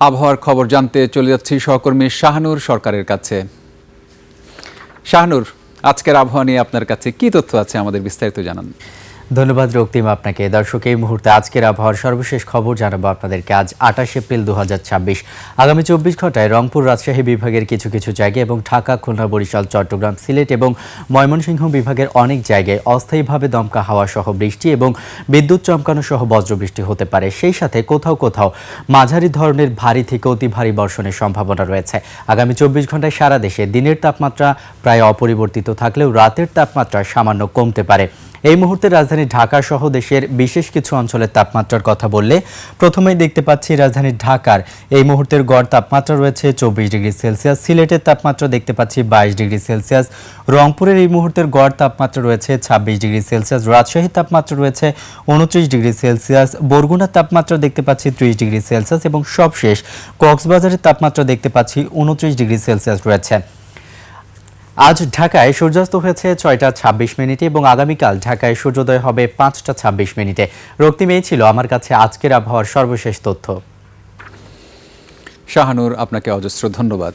আবহাওয়ার খবর জানতে চলে যাচ্ছি সহকর্মী শাহানুর সরকারের কাছে। শাহানুর, আজকের আবহাওয়া নিয়ে আপনার কাছে কি তথ্য আছে, আমাদের বিস্তারিত জানান। ধন্যবাদ রক্তিম আপনাকে। দর্শক, এই মুহূর্তে আজকের আবহাওয়ার সর্বশেষ খবর জানাবো আপনাদেরকে। আজ 28 এপ্রিল 2026। আগামী 24 ঘন্টায় রংপুর, রাজশাহী বিভাগের কিছু কিছু জায়গায় এবং ঢাকা, খুলনা, বরিশাল, চট্টগ্রাম, সিলেট এবং ময়মনসিংহ বিভাগের অনেক জায়গায় অস্থায়ীভাবে দমকা হাওয়া সহ বৃষ্টি এবং বিদ্যুৎ চমকানো সহ বজ্রবৃষ্টি হতে পারে। সেই সাথে কোথাও কোথাও মাঝারি ধরনের ভারী থেকে অতি ভারী বর্ষণের সম্ভাবনা রয়েছে। আগামী 24 ঘন্টায় সারা দেশে দিনের তাপমাত্রা প্রায় অপরিবর্তিত থাকলেও রাতের তাপমাত্রা সামান্য কমতে পারে। এই মুহূর্তে রাজধানী ঢাকা সহ দেশের বিশেষ কিছু অঞ্চলের তাপমাত্রার কথা বললে প্রথমেই দেখতে পাচ্ছি রাজধানী ঢাকার এই মুহূর্তের গড় তাপমাত্রা রয়েছে 24 ডিগ্রি সেলসিয়াস। সিলেটের তাপমাত্রা দেখতে পাচ্ছি 22 ডিগ্রি সেলসিয়াস। রংপুরের এই মুহূর্তের গড় তাপমাত্রা রয়েছে 26 ডিগ্রি সেলসিয়াস। রাজশাহীর তাপমাত্রা রয়েছে 29 ডিগ্রি সেলসিয়াস। বরগুনার তাপমাত্রা দেখতে পাচ্ছি 30 ডিগ্রি সেলসিয়াস এবং সবশেষ কক্সবাজারের তাপমাত্রা দেখতে পাচ্ছি 29 ডিগ্রি সেলসিয়াস রয়েছে। আজ ঢাকায় সূর্যাস্ত হয়েছে 6টা 26 মিনিটে এবং আগামীকাল ঢাকায় সূর্যোদয় হবে 5টা 26 মিনিটে। রক্তিম, এই ছিল আমার কাছে আজকের আবহাওয়ার সর্বশেষ তথ্য। শাহানুর, আপনাকে অজস্র ধন্যবাদ।